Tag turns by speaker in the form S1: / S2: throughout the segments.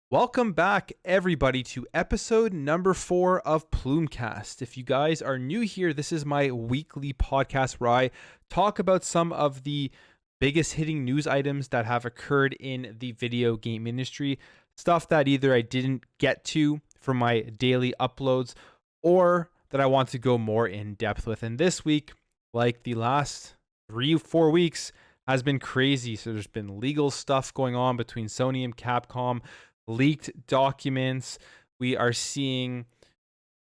S1: Welcome back, everybody, to episode number 4 of Plumecast. If you guys are new here, this is my weekly podcast where I talk about some of the biggest hitting news items that have occurred in the video game industry. Stuff that either I didn't get to for my daily uploads or that I want to go more in depth with. And this week, like the last 3-4 weeks, has been crazy. So there's been legal stuff going on between Sony and Capcom, leaked documents. We are seeing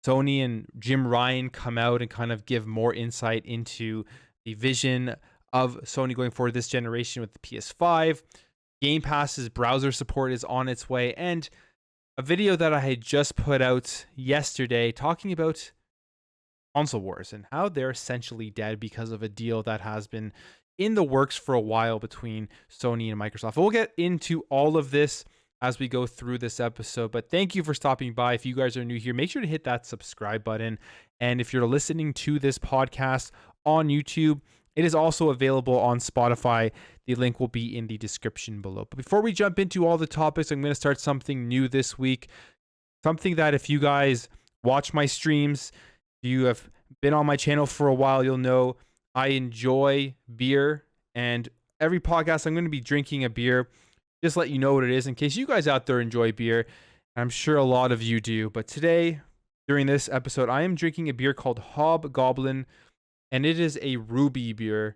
S1: Sony and Jim Ryan come out and kind of give more insight into the vision of Sony going forward this generation with the PS5. Game Pass's browser support is on its way, and a video that I had just put out yesterday talking about console wars and how they're essentially dead because of a deal that has been in the works for a while between Sony and Microsoft. We'll get into all of this as we go through this episode, but thank you for stopping by. If you guys are new here, make sure to hit that subscribe button. And if you're listening to this podcast on YouTube, it is also available on Spotify. The link will be in the description below. But before we jump into all the topics, I'm going to start something new this week. Something that if you guys watch my streams, you have been on my channel for a while, you'll know I enjoy beer, and every podcast I'm going to be drinking a beer. Just let you know what it is in case you guys out there enjoy beer. I'm sure a lot of you do. But today, during this episode, I am drinking a beer called Hobgoblin, and it is a ruby beer,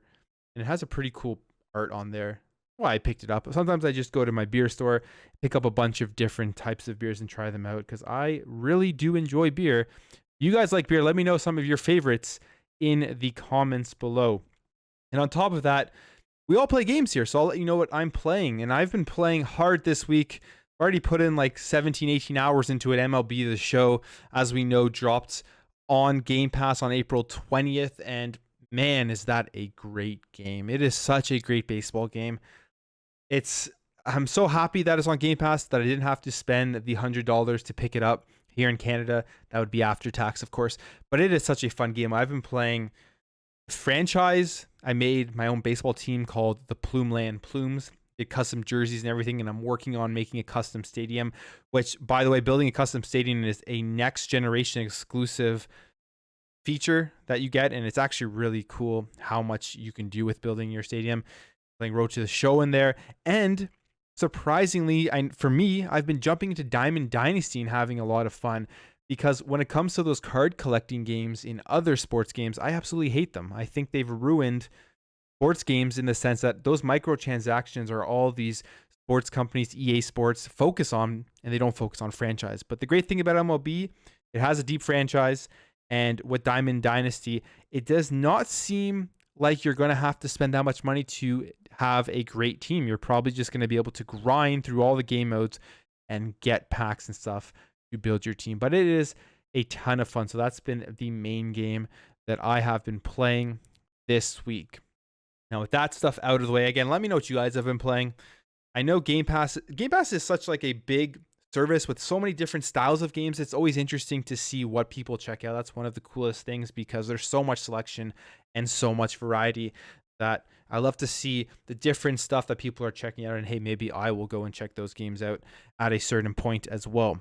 S1: and it has a pretty cool art on there. Well, I picked it up. Sometimes I just go to my beer store, pick up a bunch of different types of beers and try them out because I really do enjoy beer. You guys like beer? Let me know some of your favorites in the comments below. And on top of that, we all play games here, so I'll let you know what I'm playing. And I've been playing hard this week. I've already put in like 17, 18 hours into it. MLB The Show, as we know, dropped on Game Pass on April 20th. And man, is that a great game. It is such a great baseball game. I'm so happy that it's on Game Pass that I didn't have to spend the $100 to pick it up here in Canada. That would be after tax, of course. But it is such a fun game. I've been playing franchise. I made my own baseball team called the Plumes. Did custom jerseys and everything, and I'm working on making a custom stadium, which, by the way, building a custom stadium is a next generation exclusive feature that you get, and it's actually really cool how much you can do with building your stadium. Playing Road to the Show in there, and surprisingly, for me, I've been jumping into Diamond Dynasty and having a lot of fun. Because when it comes to those card collecting games in other sports games, I absolutely hate them. I think they've ruined sports games in the sense that those microtransactions are all these sports companies, EA Sports, focus on, and they don't focus on franchise. But the great thing about MLB, it has a deep franchise. And with Diamond Dynasty, it does not seem like you're going to have to spend that much money to have a great team. You're probably just going to be able to grind through all the game modes and get packs and stuff. You build your team, but it is a ton of fun. So that's been the main game that I have been playing this week. Now, with that stuff out of the way, again, let me know what you guys have been playing. I know Game Pass is such like a big service with so many different styles of games. It's always interesting to see what people check out. That's one of the coolest things because there's so much selection and so much variety that I love to see the different stuff that people are checking out. And hey, maybe I will go and check those games out at a certain point as well.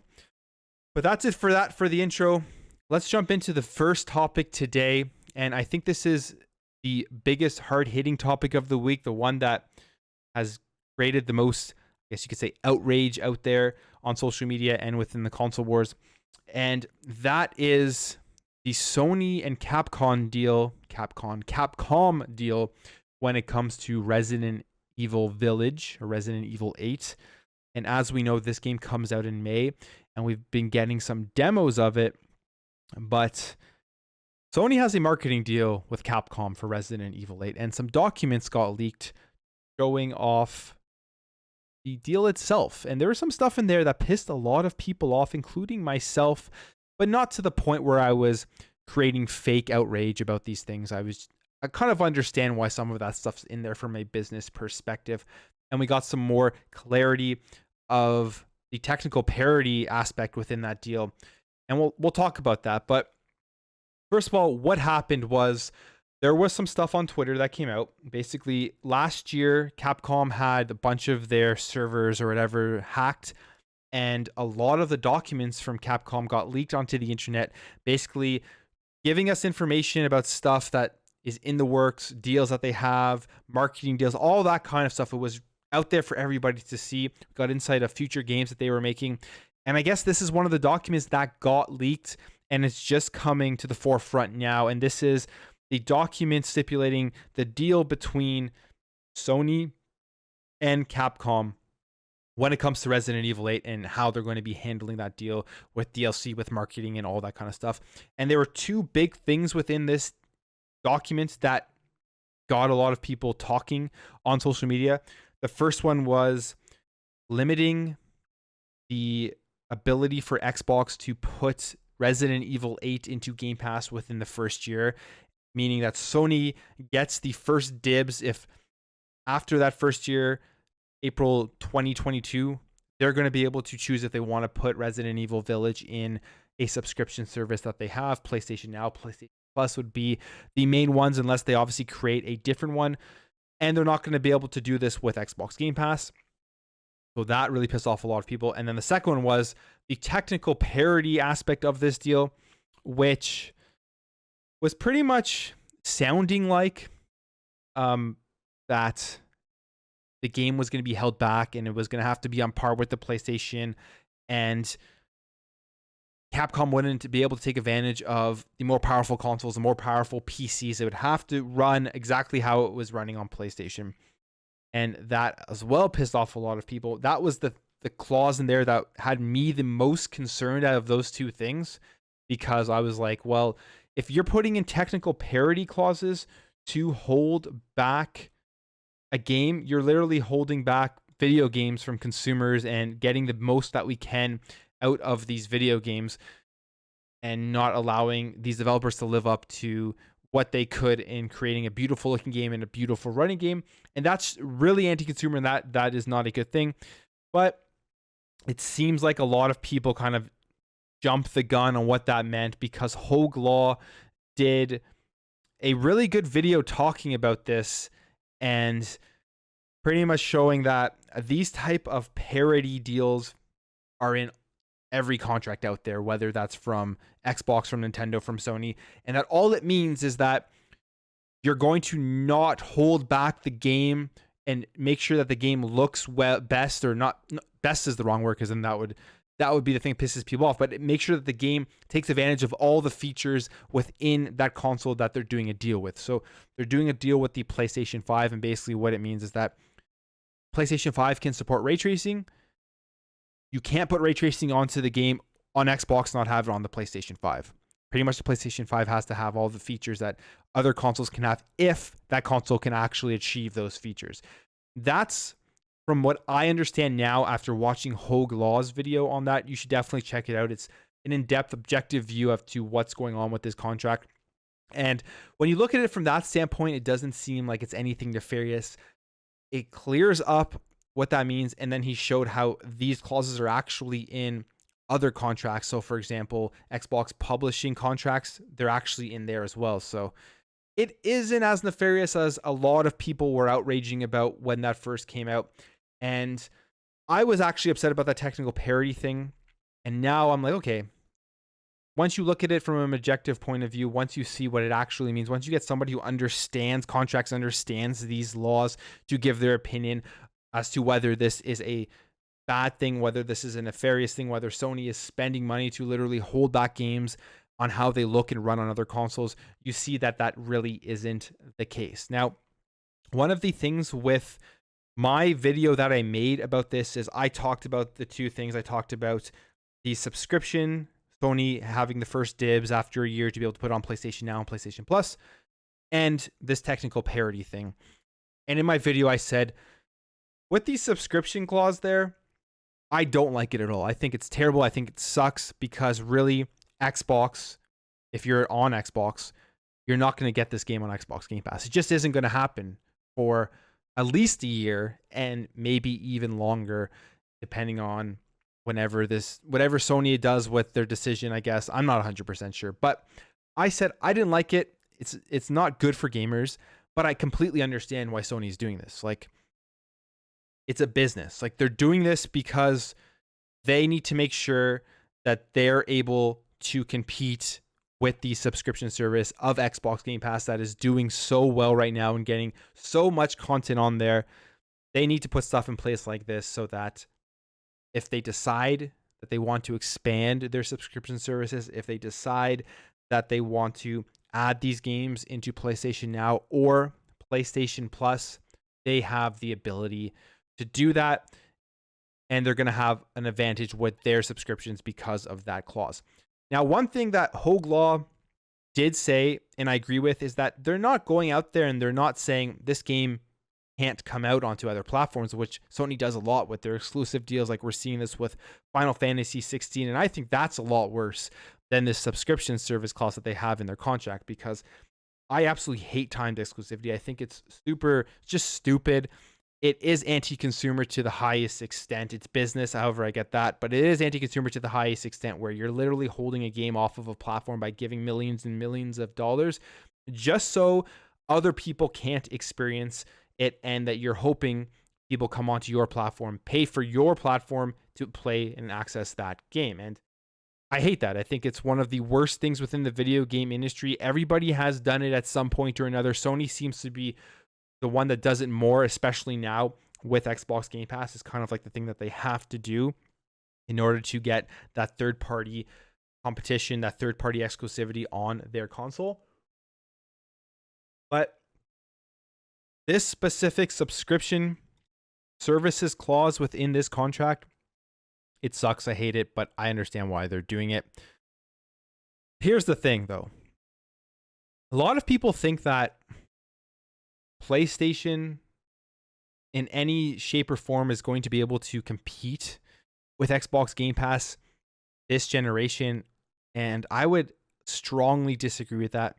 S1: But that's it for the intro. Let's jump into the first topic today. And I think this is the biggest hard-hitting topic of the week, the one that has created the most, I guess you could say, outrage out there on social media and within the console wars. And that is the Sony and Capcom deal when it comes to Resident Evil Village or Resident Evil 8. And as we know, this game comes out in May, and we've been getting some demos of it. But Sony has a marketing deal with Capcom for Resident Evil 8, and some documents got leaked showing off the deal itself. And there was some stuff in there that pissed a lot of people off, including myself, but not to the point where I was creating fake outrage about these things. I kind of understand why some of that stuff's in there from a business perspective. And we got some more clarity of the technical parity aspect within that deal. And we'll talk about that. But first of all, what happened was there was some stuff on Twitter that came out. Basically, last year, Capcom had a bunch of their servers or whatever hacked. And a lot of the documents from Capcom got leaked onto the internet, basically giving us information about stuff that is in the works, deals that they have, marketing deals, all that kind of stuff. It was out there for everybody to see. Got insight of future games that they were making. And I guess this is one of the documents that got leaked, and it's just coming to the forefront now. And this is the document stipulating the deal between Sony and Capcom when it comes to Resident Evil 8 and how they're going to be handling that deal with DLC, with marketing, and all that kind of stuff. And there were two big things within this document that got a lot of people talking on social media. The first one was limiting the ability for Xbox to put Resident Evil 8 into Game Pass within the first year, meaning that Sony gets the first dibs if after that first year, April 2022, they're going to be able to choose if they want to put Resident Evil Village in a subscription service that they have. PlayStation Now, PlayStation Plus would be the main ones, unless they obviously create a different one. And they're not going to be able to do this with Xbox Game Pass. So that really pissed off a lot of people. And then the second one was the technical parity aspect of this deal, which was pretty much sounding like that the game was going to be held back and it was going to have to be on par with the PlayStation, and Capcom wouldn't be able to take advantage of the more powerful consoles, the more powerful PCs. It would have to run exactly how it was running on PlayStation. And that as well pissed off a lot of people. That was the clause in there that had me the most concerned out of those two things, because I was like, well, if you're putting in technical parity clauses to hold back a game, you're literally holding back video games from consumers and getting the most that we can out of these video games, and not allowing these developers to live up to what they could in creating a beautiful looking game and a beautiful running game. And that's really anti-consumer, and that is not a good thing. But it seems like a lot of people kind of jumped the gun on what that meant, because Hogue Law did a really good video talking about this and pretty much showing that these type of parity deals are in every contract out there, whether that's from Xbox, from Nintendo, from Sony, and that all it means is that you're going to not hold back the game and make sure that the game looks best, or not best is the wrong word, because then that would be the thing that pisses people off, but make sure that the game takes advantage of all the features within that console that they're doing a deal with. So they're doing a deal with the PlayStation 5, and basically what it means is that PlayStation 5 can support ray tracing. You can't put ray tracing onto the game on Xbox, not have it on the PlayStation 5. Pretty much the PlayStation 5 has to have all the features that other consoles can have, if that console can actually achieve those features. That's from what I understand now after watching Hogue Law's video on that. You should definitely check it out. It's an in-depth, objective view of to what's going on with this contract. And when you look at it from that standpoint, it doesn't seem like it's anything nefarious. It clears up what that means. And then he showed how these clauses are actually in other contracts. So for example, Xbox publishing contracts, they're actually in there as well. So it isn't as nefarious as a lot of people were outraging about when that first came out. And I was actually upset about that technical parity thing. And now I'm like, okay, once you look at it from an objective point of view, once you see what it actually means, once you get somebody who understands contracts, understands these laws to give their opinion as to whether this is a bad thing, whether this is a nefarious thing, whether Sony is spending money to literally hold back games on how they look and run on other consoles, you see that that really isn't the case. Now, one of the things with my video that I made about this is I talked about the two things. I talked about the subscription, Sony having the first dibs after a year to be able to put on PlayStation Now and PlayStation Plus, and this technical parity thing. And in my video, I said, with the subscription clause there, I don't like it at all. I think it's terrible. I think it sucks, because really, Xbox, if you're on Xbox, you're not going to get this game on Xbox Game Pass. It just isn't going to happen for at least a year, and maybe even longer, depending on whatever Sony does with their decision, I guess. I'm not 100% sure. But I said I didn't like it. It's not good for gamers, but I completely understand why Sony's doing this. Like, it's a business. Like, they're doing this because they need to make sure that they're able to compete with the subscription service of Xbox Game Pass that is doing so well right now and getting so much content on there. They need to put stuff in place like this so that if they decide that they want to expand their subscription services, if they decide that they want to add these games into PlayStation Now or PlayStation Plus, they have the ability to do that, and they're going to have an advantage with their subscriptions because of that clause. Now, one thing that Hogue Law did say, and I agree with, is that they're not going out there and they're not saying this game can't come out onto other platforms, which Sony does a lot with their exclusive deals. Like we're seeing this with Final Fantasy 16, and I think that's a lot worse than this subscription service clause that they have in their contract, because I absolutely hate timed exclusivity. I think it's just stupid. It is anti-consumer to the highest extent. It's business, however, I get that, but it is anti-consumer to the highest extent, where you're literally holding a game off of a platform by giving millions and millions of dollars just so other people can't experience it, and that you're hoping people come onto your platform, pay for your platform to play and access that game. And I hate that. I think it's one of the worst things within the video game industry. Everybody has done it at some point or another. Sony seems to be the one that does it more, especially now with Xbox Game Pass. Is kind of like the thing that they have to do in order to get that third-party competition, that third-party exclusivity on their console. But this specific subscription services clause within this contract, it sucks. I hate it, but I understand why they're doing it. Here's the thing, though. A lot of people think that PlayStation in any shape or form is going to be able to compete with Xbox Game Pass this generation, and I would strongly disagree with that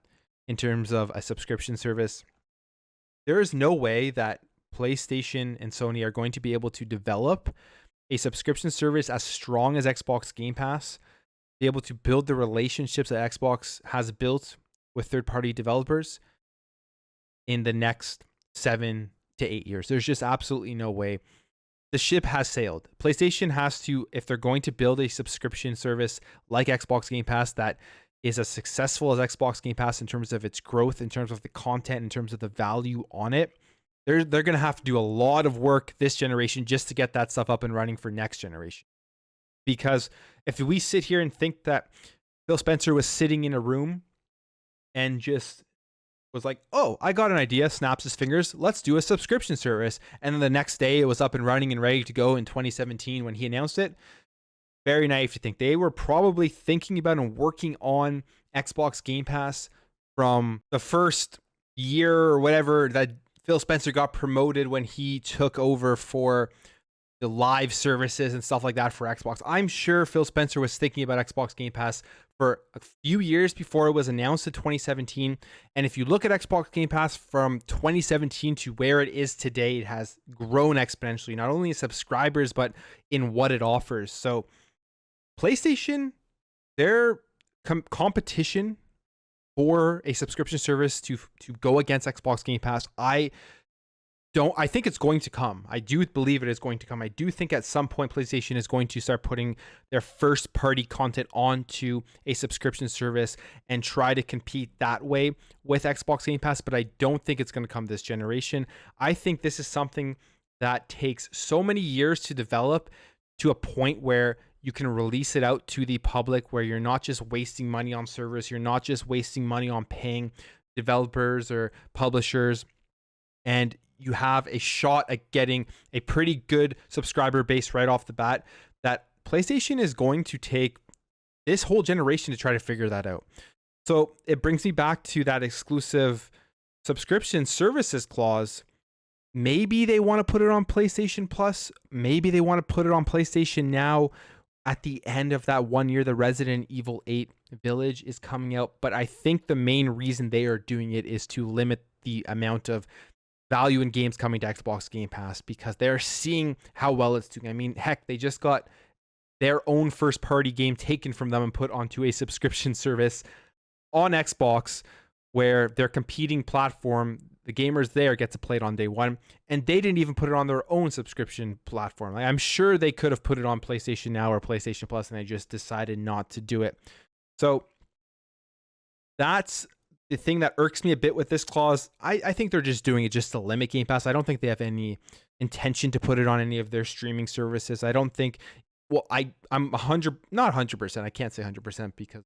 S1: in terms of a subscription service. There is no way that PlayStation and Sony are going to be able to develop a subscription service as strong as Xbox Game Pass, be able to build the relationships that Xbox has built with third-party developers in the next 7 to 8 years. There's just absolutely no way. The ship has sailed. PlayStation has to, if they're going to build a subscription service like Xbox Game Pass that is as successful as Xbox Game Pass in terms of its growth, in terms of the content, in terms of the value on it, they're going to have to do a lot of work this generation just to get that stuff up and running for next generation. Because if we sit here and think that Phil Spencer was sitting in a room and just was like, oh, I got an idea, snaps his fingers, let's do a subscription service, and then the next day it was up and running and ready to go in 2017 when he announced it, very naive to think. They were probably thinking about and working on Xbox Game Pass from the first year or whatever that Phil Spencer got promoted when he took over for the live services and stuff like that for Xbox. I'm sure Phil Spencer was thinking about Xbox Game Pass for a few years before it was announced in 2017. And if you look at Xbox Game Pass from 2017 to where it is today, it has grown exponentially, not only in subscribers, but in what it offers. So PlayStation, their competition for a subscription service to go against Xbox Game Pass, I think it's going to come. I do believe it is going to come. I do think at some point PlayStation is going to start putting their first party content onto a subscription service and try to compete that way with Xbox Game Pass, but I don't think it's going to come this generation. I think this is something that takes so many years to develop to a point where you can release it out to the public, where you're not just wasting money on servers, you're not just wasting money on paying developers or publishers, and you have a shot at getting a pretty good subscriber base right off the bat. That PlayStation is going to take this whole generation to try to figure that out. So it brings me back to that exclusive subscription services clause. Maybe they want to put it on PlayStation Plus. Maybe they want to put it on PlayStation Now at the end of that 1 year the Resident Evil 8 Village is coming out. But I think the main reason they are doing it is to limit the amount of value in games coming to Xbox Game Pass, because they're seeing how well it's doing. I mean, heck, they just got their own first party game taken from them and put onto a subscription service on Xbox, where their competing platform, The gamers there get to play it on day one, and they didn't even put it on their own subscription platform. Like, I'm sure they could have put it on PlayStation Now or PlayStation Plus, and they just decided not to do it. So that's the thing that irks me a bit with this clause. I think they're just doing it just to limit Game Pass. I don't think they have any intention to put it on any of their streaming services. I don't think, well, I'm not 100%. I can't say 100% because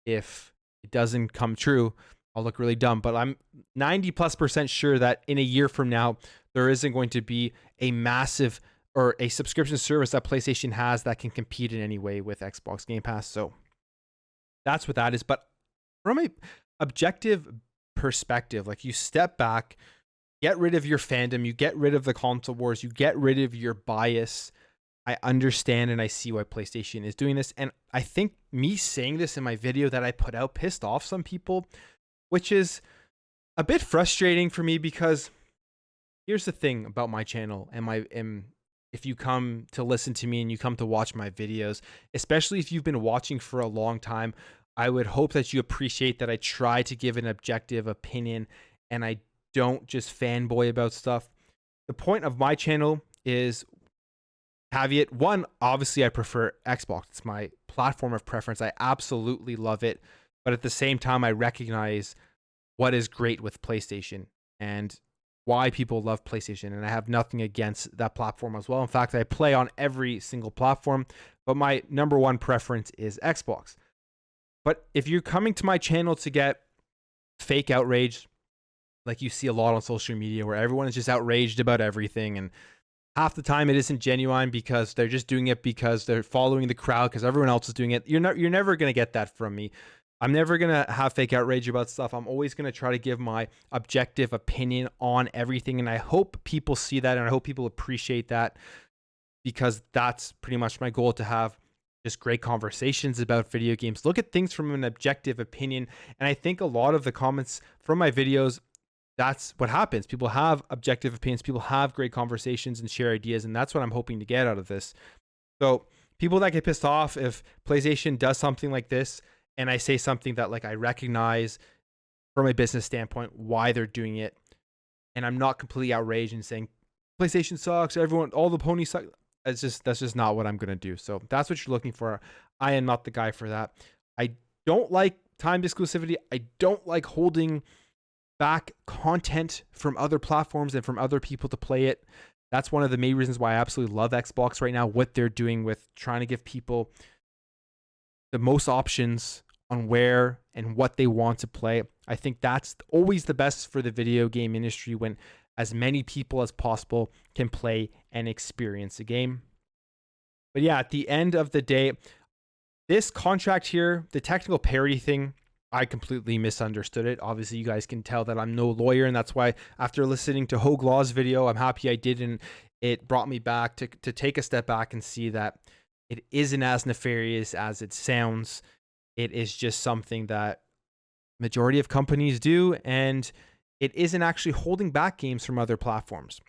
S1: if it doesn't come true, I'll look really dumb, but I'm 90+% sure that in a year from now, there isn't going to be a massive or a subscription service that PlayStation has that can compete in any way with Xbox Game Pass. So that's what that is. But from a objective perspective, like, you step back, get rid of your fandom, you get rid of the console wars, you get rid of your bias. I understand and I see why PlayStation is doing this. And I think me saying this in my video that I put out pissed off some people, which is a bit frustrating for me, because here's the thing about my channel and if you come to listen to me and you come to watch my videos, especially if you've been watching for a long time, I would hope that you appreciate that I try to give an objective opinion and I don't just fanboy about stuff. The point of my channel is, caveat one, obviously I prefer Xbox. It's my platform of preference. I absolutely love it. But at the same time, I recognize what is great with PlayStation and why people love PlayStation. And I have nothing against that platform as well. In fact, I play on every single platform, but my number one preference is Xbox. But if you're coming to my channel to get fake outrage, like you see a lot on social media where everyone is just outraged about everything, and half the time it isn't genuine because they're just doing it because they're following the crowd because everyone else is doing it, you're never going to get that from me. I'm never going to have fake outrage about stuff. I'm always going to try to give my objective opinion on everything. And I hope people see that, and I hope people appreciate that, because that's pretty much my goal, to have just great conversations about video games. Look at things from an objective opinion. And I think a lot of the comments from my videos, that's what happens. People have objective opinions. People have great conversations and share ideas. And that's what I'm hoping to get out of this. So people that get pissed off if PlayStation does something like this, and I say something that, like, I recognize from a business standpoint why they're doing it, and I'm not completely outraged and saying PlayStation sucks, everyone, all the ponies suck. That's just not what I'm going to do. So that's what you're looking for. I am not the guy for that. I don't like timed exclusivity. I don't like holding back content from other platforms and from other people to play it. That's one of the main reasons why I absolutely love Xbox right now, what they're doing with trying to give people the most options on where and what they want to play. I think that's always the best for the video game industry, when as many people as possible can play and experience a game. But yeah, at the end of the day, this contract here, the technical parity thing, I completely misunderstood it. Obviously, you guys can tell that I'm no lawyer, and that's why after listening to Hogue Law's video, I'm happy I did, and it brought me back to take a step back and see that it isn't as nefarious as it sounds. It is just something that majority of companies do, and it isn't actually holding back games from other platforms.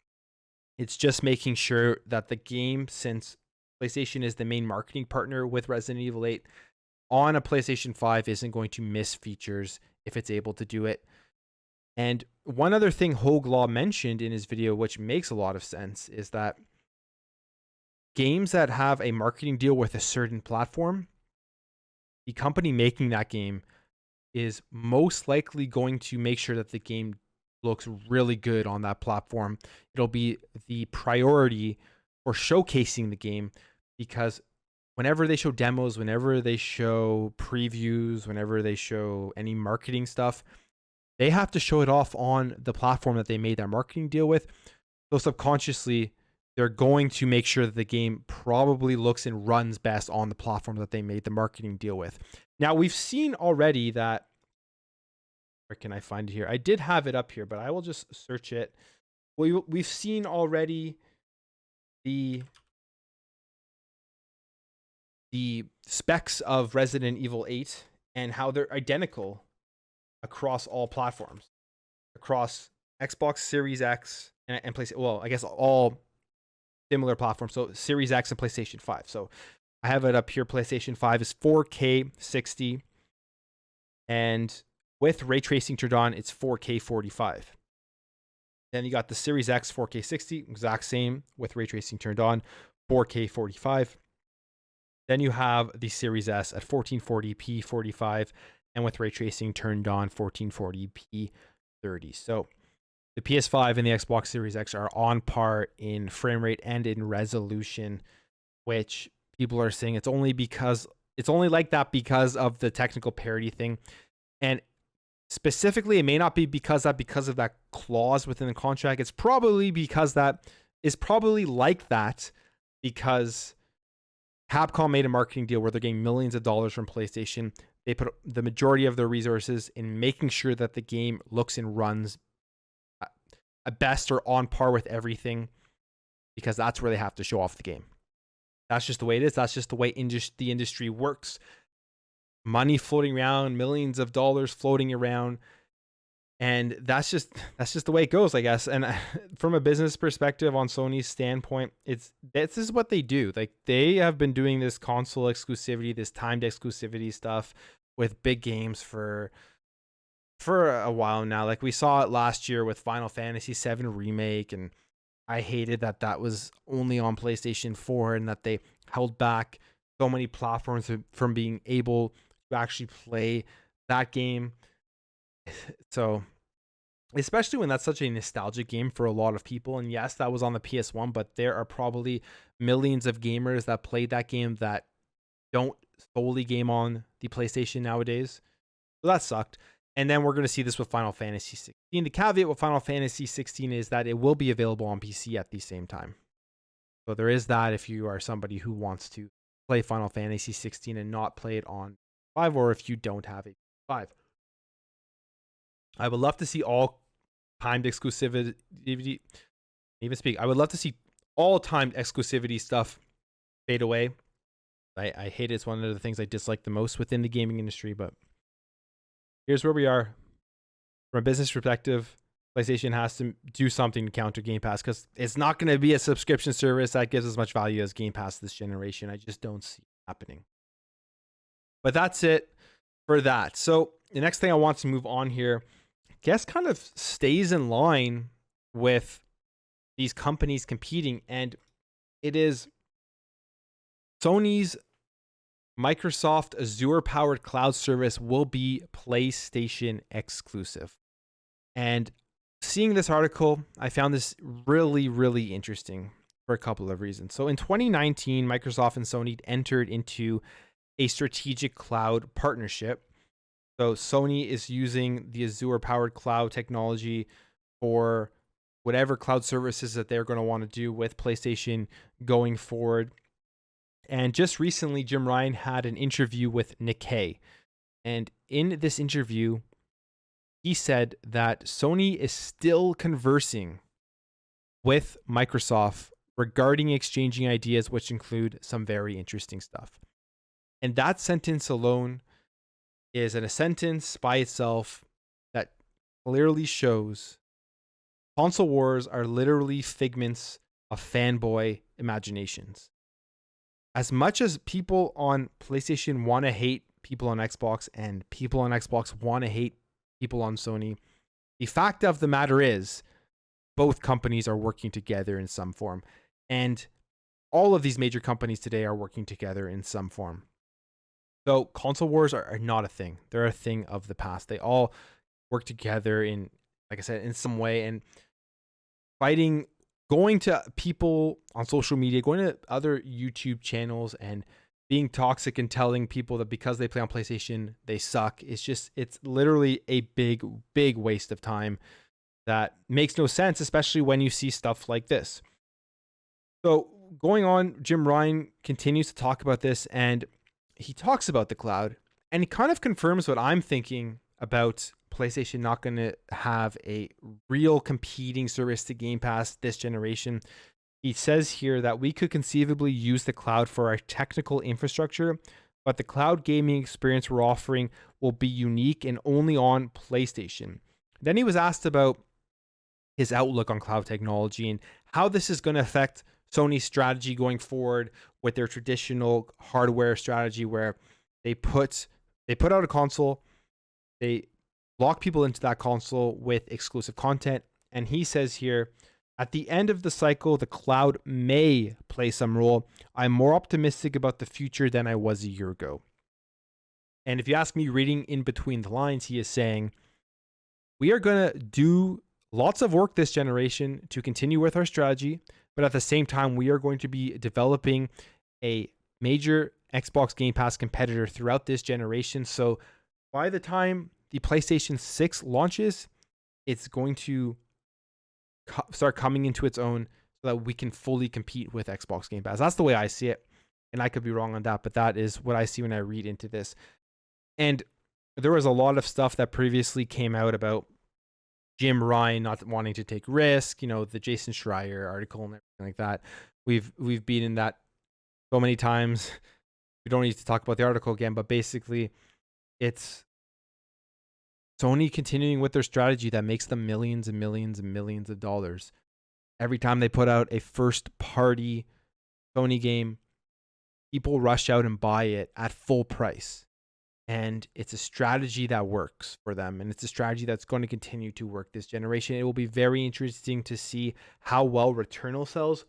S1: It's just making sure that the game, since PlayStation is the main marketing partner with Resident Evil 8, on a PlayStation 5 isn't going to miss features if it's able to do it. And one other thing Hogue Law mentioned in his video, which makes a lot of sense, is that games that have a marketing deal with a certain platform, the company making that game is most likely going to make sure that the game looks really good on that platform. It'll be the priority for showcasing the game, because whenever they show demos, whenever they show previews, whenever they show any marketing stuff, they have to show it off on the platform that they made their marketing deal with. So subconsciously, they're going to make sure that the game probably looks and runs best on the platform that they made the marketing deal with. Now, we've seen already that, where can I find it here? I did have it up here, but I will just search it. We've seen already the specs of Resident Evil 8 and how they're identical across all platforms, across Xbox Series X and PlayStation. Well, I guess all similar platforms. So Series X and PlayStation 5. So I have it up here. PlayStation 5 is 4K 60, and with ray tracing turned on, it's 4K 45. Then you got the Series X 4K 60, exact same with ray tracing turned on, 4K 45. Then you have the Series S at 1440p 45 and with ray tracing turned on 1440p 30. So the PS5 and the Xbox Series X are on par in frame rate and in resolution, which people are saying it's only like that because of the technical parity thing. And specifically, it may not be because of that clause within the contract. It's probably because that is probably like that because Capcom made a marketing deal where they're getting millions of dollars from PlayStation. They put the majority of their resources in making sure that the game looks and runs at best or on par with everything, because that's where they have to show off the game. That's just the way it is. That's just the way the industry works. Money floating around, millions of dollars floating around, and that's just the way it goes, I guess. And from a business perspective, on Sony's standpoint, this is what they do. Like, they have been doing this console exclusivity, this timed exclusivity stuff with big games for a while now. Like, we saw it last year with Final Fantasy VII Remake, and I hated that was only on PlayStation 4 and that they held back so many platforms from being able to actually play that game. So, especially when that's such a nostalgic game for a lot of people. And yes, that was on the PS1, but there are probably millions of gamers that played that game that don't solely game on the PlayStation nowadays. So that sucked. And then we're going to see this with Final Fantasy 16. The caveat with Final Fantasy 16 is that it will be available on PC at the same time. So there is that if you are somebody who wants to play Final Fantasy 16 and not play it on 5, or if you don't have a 5. I would love to see all timed exclusivity. I would love to see all timed exclusivity stuff fade away. I hate it. It's one of the things I dislike the most within the gaming industry, but here's where we are. From a business perspective, PlayStation has to do something to counter Game Pass, because it's not going to be a subscription service that gives as much value as Game Pass this generation. I just don't see it happening. But that's it for that. So the next thing I want to move on here, I guess, kind of stays in line with these companies competing, and it is Sony's Microsoft Azure-powered cloud service will be PlayStation exclusive. And seeing this article, I found this really, really interesting for a couple of reasons. So in 2019, Microsoft and Sony entered into a strategic cloud partnership. So Sony is using the Azure-powered cloud technology for whatever cloud services that they're going to want to do with PlayStation going forward. And just recently, Jim Ryan had an interview with Nikkei. And in this interview, he said that Sony is still conversing with Microsoft regarding exchanging ideas, which include some very interesting stuff. And that sentence alone is a sentence by itself that clearly shows console wars are literally figments of fanboy imaginations. As much as people on PlayStation want to hate people on Xbox and people on Xbox want to hate people on Sony, the fact of the matter is both companies are working together in some form. And all of these major companies today are working together in some form. So console wars are not a thing. They're a thing of the past. They all work together in, like I said, in some way, and fighting, going to people on social media, going to other YouTube channels and being toxic and telling people that because they play on PlayStation, they suck. It's literally a big, big waste of time that makes no sense, especially when you see stuff like this. So going on, Jim Ryan continues to talk about this, and he talks about the cloud, and he kind of confirms what I'm thinking about PlayStation not going to have a real competing service to Game Pass this generation. He says here that we could conceivably use the cloud for our technical infrastructure, but the cloud gaming experience we're offering will be unique and only on PlayStation. Then he was asked about his outlook on cloud technology and how this is going to affect Sony's strategy going forward with their traditional hardware strategy, where they put out a console, they lock people into that console with exclusive content, And he says here, at the end of the cycle, the cloud may play some role. I'm more optimistic about the future than I was a year ago. And if you ask me, reading in between the lines, he is saying, we are going to do lots of work this generation to continue with our strategy, but at the same time, we are going to be developing a major Xbox Game Pass competitor throughout this generation. So by the time the PlayStation 6 launches, it's going to start coming into its own so that we can fully compete with Xbox Game Pass. That's the way I see it. And I could be wrong on that, but that is what I see when I read into this. And there was a lot of stuff that previously came out about Jim Ryan not wanting to take risk, the Jason Schreier article and everything like that. We've beaten that so many times. We don't need to talk about the article again, but basically it's Sony continuing with their strategy that makes them millions and millions and millions of dollars. Every time they put out a first party Sony game, people rush out and buy it at full price. And it's a strategy that works for them. And it's a strategy that's going to continue to work this generation. It will be very interesting to see how well Returnal sells,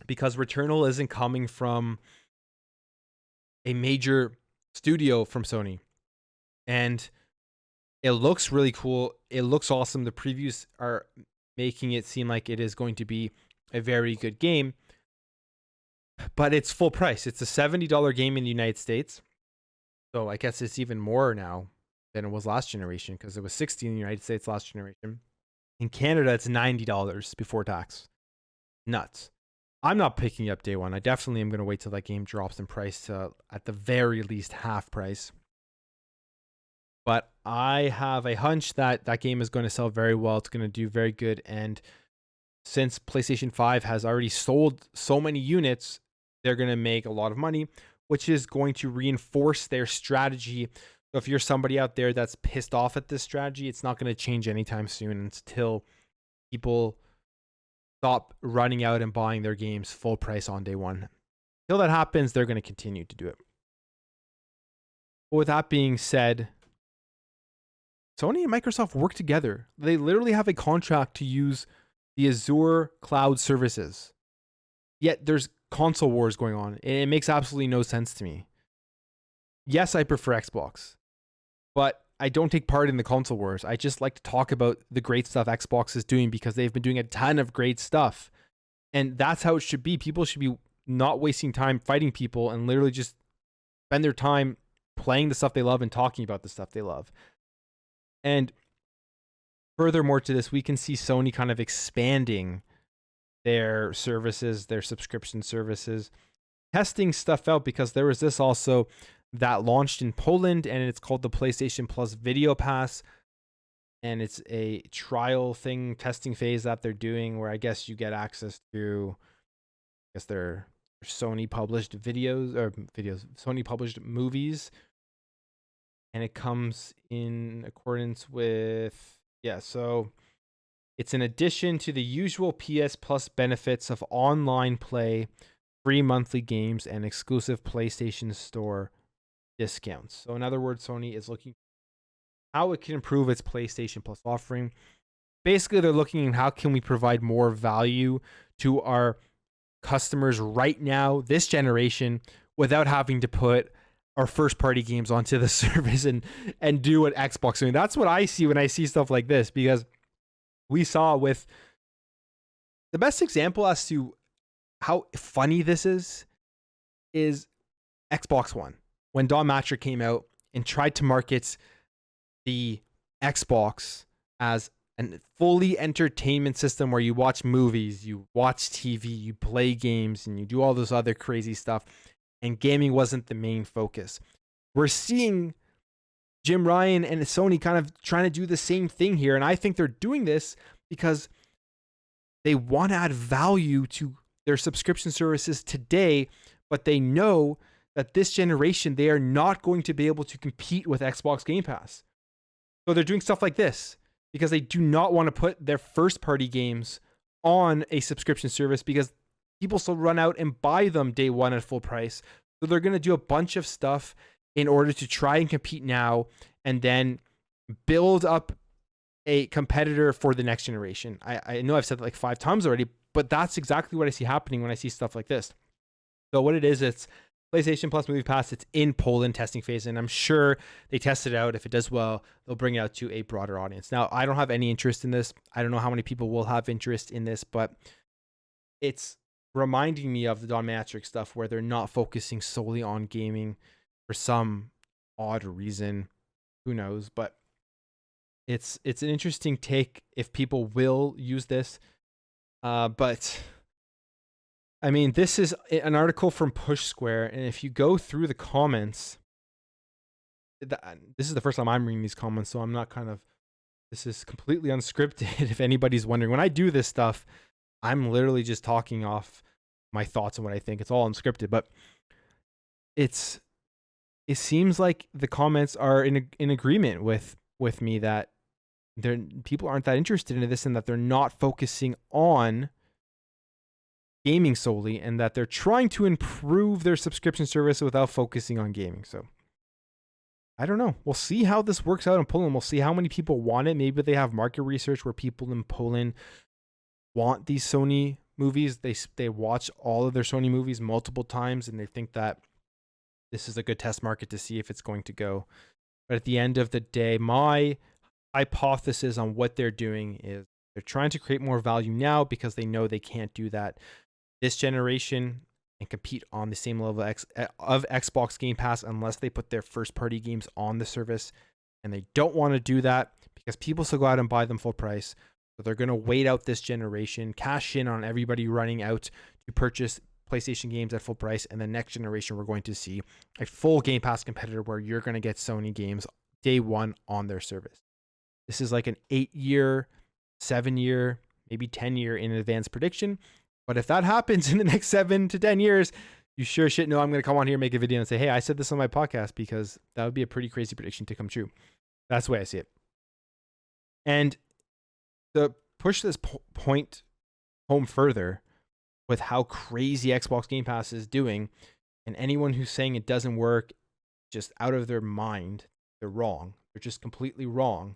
S1: because Returnal isn't coming from a major studio from Sony. And it looks really cool. It looks awesome. The previews are making it seem like it is going to be a very good game. But it's full price. It's a $70 game in the United States. So I guess it's even more now than it was last generation, because it was $60 in the United States last generation. In Canada, it's $90 before tax. Nuts. I'm not picking up day one. I definitely am going to wait till that game drops in price to, at the very least, half price. But I have a hunch that that game is going to sell very well. It's going to do very good. And since PlayStation 5 has already sold so many units, they're going to make a lot of money, which is going to reinforce their strategy. So if you're somebody out there that's pissed off at this strategy, it's not going to change anytime soon until people stop running out and buying their games full price on day one. Until that happens, they're going to continue to do it. But with that being said, Sony and Microsoft work together. They literally have a contract to use the Azure cloud services. Yet there's console wars going on. It makes absolutely no sense to me. Yes, I prefer Xbox, but I don't take part in the console wars. I just like to talk about the great stuff Xbox is doing, because they've been doing a ton of great stuff. And that's how it should be. People should be not wasting time fighting people and literally just spend their time playing the stuff they love and talking about the stuff they love. And furthermore to this, we can see Sony kind of expanding their services, their subscription services, testing stuff out, because there was this also that launched in Poland, and it's called the PlayStation Plus Video Pass. And it's a trial thing, testing phase that they're doing, where I guess you get access to, I guess they're Sony published Sony published movies. And it comes in accordance with, so it's an addition to the usual PS Plus benefits of online play, free monthly games, and exclusive PlayStation Store discounts. So in other words, Sony is looking how it can improve its PlayStation Plus offering. Basically, they're looking at how can we provide more value to our customers right now, this generation, without having to put our first party games onto the service and do what Xbox is doing. That's what I see when I see stuff like this, because we saw with the best example as to how funny this is Xbox One. When Don Matcher came out and tried to market the Xbox as a fully entertainment system where you watch movies, you watch TV, you play games, and you do all this other crazy stuff, and gaming wasn't the main focus. We're seeing Jim Ryan and Sony kind of trying to do the same thing here, and I think they're doing this because they want to add value to their subscription services today, but they know that this generation, they are not going to be able to compete with Xbox Game Pass. So they're doing stuff like this because they do not want to put their first party games on a subscription service, because people still run out and buy them day one at full price. So they're going to do a bunch of stuff in order to try and compete now, and then build up a competitor for the next generation. I know I've said that like 5 times already, but that's exactly what I see happening when I see stuff like this. So what it is, it's PlayStation Plus Movie Pass. It's in Poland testing phase, and I'm sure they test it out. If it does well, they'll bring it out to a broader audience. Now, I don't have any interest in this. I don't know how many people will have interest in this, but it's reminding me of the Dominatrix stuff where they're not focusing solely on gaming for some odd reason. Who knows? But it's an interesting take if people will use this. But I mean, this is an article from Push Square, and if you go through the comments, this is the first time I'm reading these comments, so I'm not this is completely unscripted. If anybody's wondering, when I do this stuff, I'm literally just talking off my thoughts and what I think. It's all unscripted, but it seems like the comments are in agreement with me that people aren't that interested in this, and that they're not focusing on gaming solely, and that they're trying to improve their subscription service without focusing on gaming. So I don't know. We'll see how this works out in Poland. We'll see how many people want it. Maybe they have market research where people in Poland want these Sony movies. They watch all of their Sony movies multiple times, and they think that this is a good test market to see if it's going to go. But at the end of the day, my hypothesis on what they're doing is they're trying to create more value now because they know they can't do that this generation and compete on the same level of Xbox Game Pass unless they put their first party games on the service. And they don't want to do that because people still go out and buy them full price. So they're going to wait out this generation, cash in on everybody running out to purchase PlayStation games at full price. And the next generation, we're going to see a full Game Pass competitor where you're going to get Sony games day one on their service. This is like an 8-year, 7-year, maybe 10-year in advance prediction. But if that happens in the next 7 to 10 years, you sure shit know I'm going to come on here and make a video and say, hey, I said this on my podcast, because that would be a pretty crazy prediction to come true. That's the way I see it. And to push this point home further with how crazy Xbox Game Pass is doing, and anyone who's saying it doesn't work just out of their mind, they're wrong. They're just completely wrong.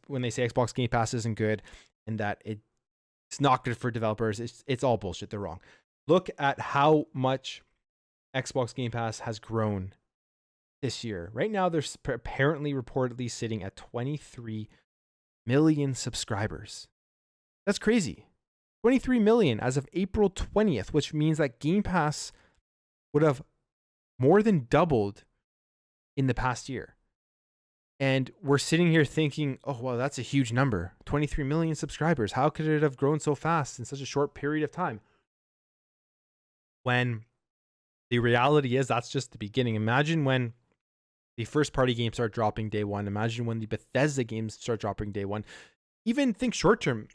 S1: When they say Xbox Game Pass isn't good and that it's not good for developers, it's all bullshit. They're wrong. Look at how much Xbox Game Pass has grown this year. Right now, they're apparently reportedly sitting at 23 million subscribers. That's crazy. 23 million as of April 20th, which means that Game Pass would have more than doubled in the past year. And we're sitting here thinking, oh, well, that's a huge number. 23 million subscribers. How could it have grown so fast in such a short period of time? When the reality is that's just the beginning. Imagine when the first party games start dropping day one. Imagine when the Bethesda games start dropping day one. Even think short term.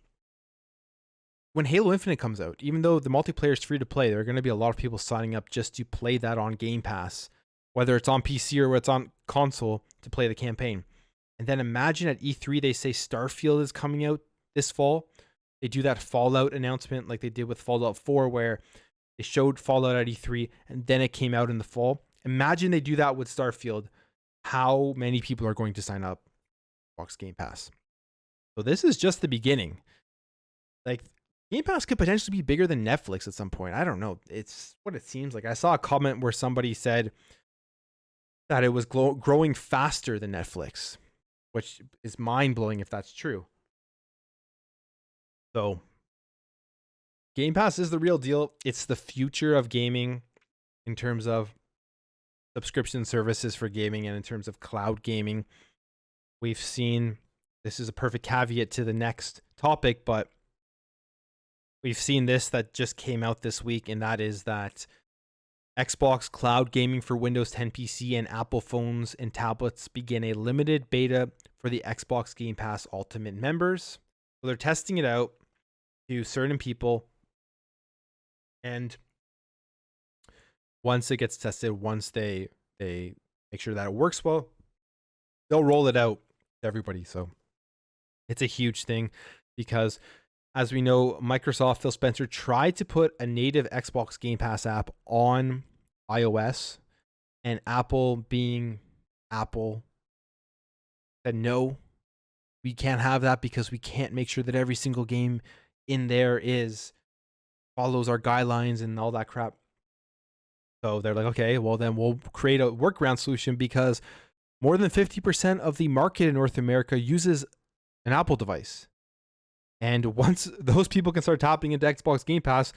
S1: When Halo Infinite comes out, even though the multiplayer is free to play, there are going to be a lot of people signing up just to play that on Game Pass, whether it's on PC or whether it's on console, to play the campaign. And then imagine at E3, they say Starfield is coming out this fall. They do that Fallout announcement like they did with Fallout 4, where they showed Fallout at E3 and then it came out in the fall. Imagine they do that with Starfield. How many people are going to sign up for Xbox Game Pass? So this is just the beginning. Like, Game Pass could potentially be bigger than Netflix at some point. I don't know. It's what it seems like. I saw a comment where somebody said that it was growing faster than Netflix, which is mind-blowing if that's true. So Game Pass is the real deal. It's the future of gaming in terms of subscription services for gaming and in terms of cloud gaming. We've seen, this is a perfect caveat to the next topic, but we've seen this that just came out this week, and that is that Xbox Cloud Gaming for Windows 10 PC and Apple phones and tablets begin a limited beta for the Xbox Game Pass Ultimate members. So they're testing it out to certain people, and once it gets tested, once they make sure that it works well, they'll roll it out to everybody. So it's a huge thing because, as we know, Microsoft, Phil Spencer, tried to put a native Xbox Game Pass app on iOS, and Apple, being Apple, said no. we can't have that because we can't make sure that every single game in there follows our guidelines and all that crap. So they're like, okay, well then we'll create a workaround solution because more than 50% of the market in North America uses an Apple device. And once those people can start tapping into Xbox Game Pass,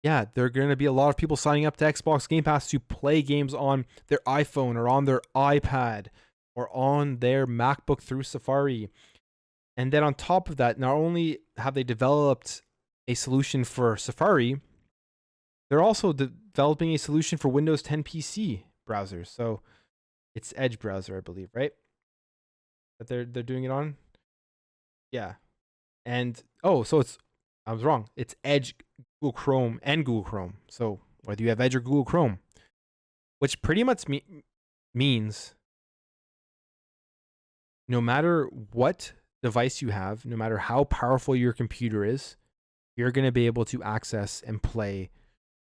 S1: yeah, there are going to be a lot of people signing up to Xbox Game Pass to play games on their iPhone or on their iPad or on their MacBook through Safari. And then on top of that, not only have they developed a solution for Safari, they're also developing a solution for Windows 10 PC browsers. So it's Edge browser, I believe, right? That they're doing it on. Yeah. And so I was wrong. It's Edge, Google Chrome, and Google Chrome. So whether you have Edge or Google Chrome, which pretty much means no matter what device you have, no matter how powerful your computer is, you're going to be able to access and play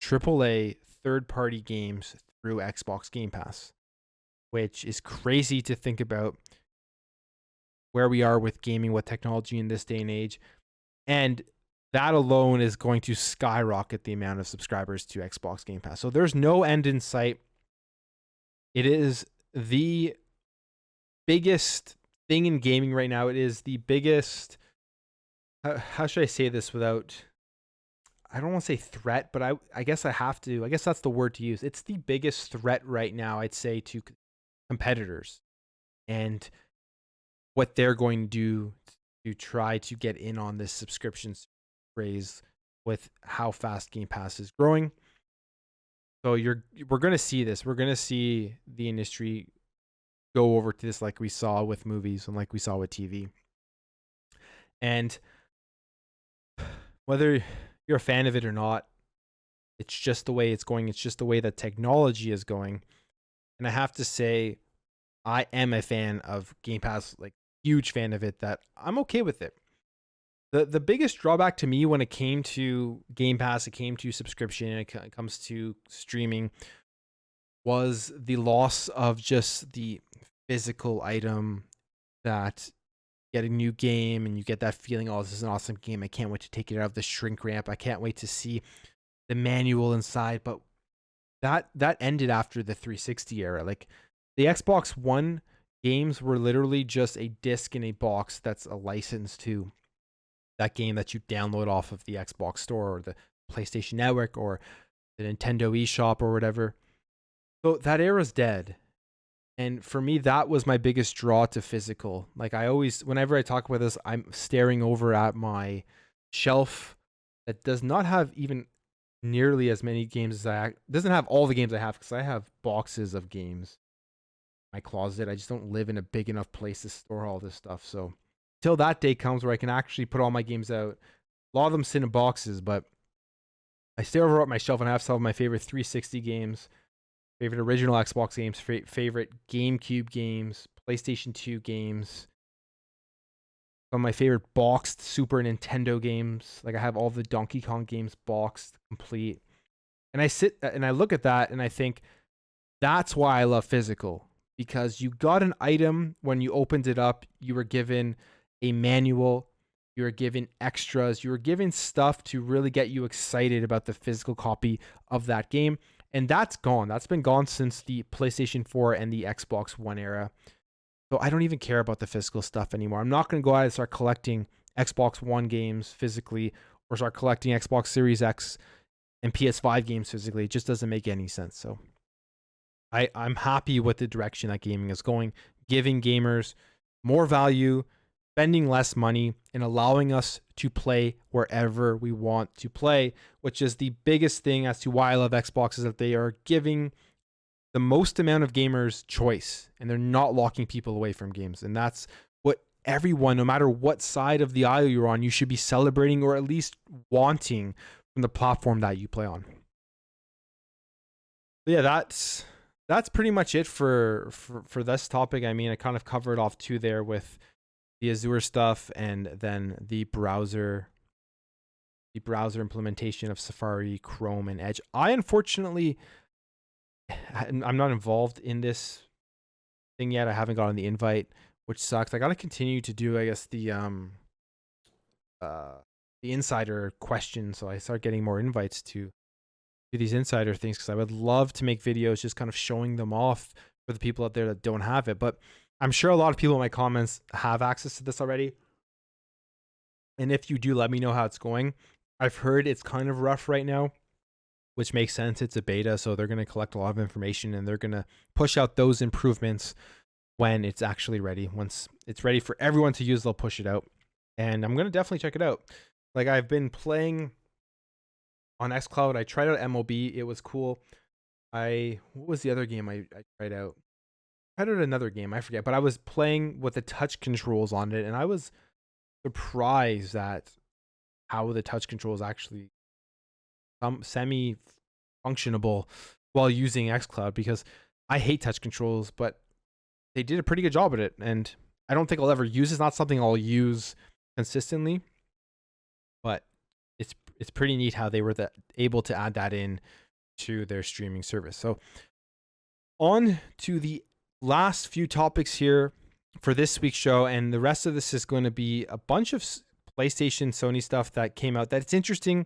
S1: AAA third-party games through Xbox Game Pass, which is crazy to think about where we are with gaming, with technology in this day and age. And that alone is going to skyrocket the amount of subscribers to Xbox Game Pass. So there's no end in sight. It is the biggest thing in gaming right now. It is the biggest, how should I say this without, I don't want to say threat, but I guess I have to. I guess that's the word to use. It's the biggest threat right now, I'd say, to competitors and what they're going to do to try to get in on this subscription craze with how fast Game Pass is growing. So we're going to see this. We're going to see the industry go over to this like we saw with movies and like we saw with TV. And whether you're a fan of it or not, it's just the way it's going. It's just the way that technology is going. And I have to say, I am a fan of Game Pass, like huge fan of it, that I'm okay with it. The biggest drawback to me when it came to Game Pass, it came to subscription, and it comes to streaming, was the loss of just the physical item, that get a new game and you get that feeling, oh, this is an awesome game. I can't wait to take it out of the shrink wrap. I can't wait to see the manual inside. But that ended after the 360 era. Like the Xbox One games were literally just a disc in a box that's a license to that game that you download off of the Xbox Store or the PlayStation Network or the Nintendo eShop or whatever. So that era's dead. And for me, that was my biggest draw to physical. Like I always, whenever I talk about this, I'm staring over at my shelf that does not have even nearly as many games as doesn't have all the games I have, because I have boxes of games in my closet. I just don't live in a big enough place to store all this stuff. So till that day comes where I can actually put all my games out, a lot of them sit in boxes, but I stare over at my shelf and I have some of my favorite 360 games, favorite original Xbox games, favorite GameCube games, PlayStation 2 games, some of my favorite boxed Super Nintendo games. Like I have all the Donkey Kong games boxed, complete. And I sit and I look at that and I think that's why I love physical, because you got an item when you opened it up, you were given a manual, you were given extras, you were given stuff to really get you excited about the physical copy of that game. And that's gone. That's been gone since the PlayStation 4 and the Xbox One era. So I don't even care about the physical stuff anymore. I'm not going to go out and start collecting Xbox One games physically or start collecting Xbox Series X and PS5 games physically. It just doesn't make any sense. So I'm happy with the direction that gaming is going, giving gamers more value, spending less money, and allowing us to play wherever we want to play, which is the biggest thing as to why I love Xbox, is that they are giving the most amount of gamers choice and they're not locking people away from games. And that's what everyone, no matter what side of the aisle you're on, you should be celebrating or at least wanting from the platform that you play on. But yeah, that's pretty much it for this topic. I mean, I kind of covered off two there with the Azure stuff and then the browser implementation of Safari, Chrome, and Edge. I'm not involved in this thing yet. I haven't gotten the invite, which sucks. I got to continue to do, I guess, the insider question, so I start getting more invites to do these insider things, because I would love to make videos just kind of showing them off for the people out there that don't have it. But I'm sure a lot of people in my comments have access to this already. And if you do, let me know how it's going. I've heard it's kind of rough right now, which makes sense. It's a beta, so they're going to collect a lot of information and they're going to push out those improvements when it's actually ready. Once it's ready for everyone to use, they'll push it out. And I'm going to definitely check it out. Like, I've been playing on xCloud. I tried out MOB. It was cool. What was the other game I tried out? I tried out another game. I forget. But I was playing with the touch controls on it, and I was surprised at how the touch controls actually semi-functionable while using xCloud, because I hate touch controls, but they did a pretty good job at it. And I don't think I'll ever use it. It's not something I'll use consistently, but it's pretty neat how they were able to add that in to their streaming service. So on to the last few topics here for this week's show, and the rest of this is going to be a bunch of PlayStation, Sony stuff that came out that's interesting.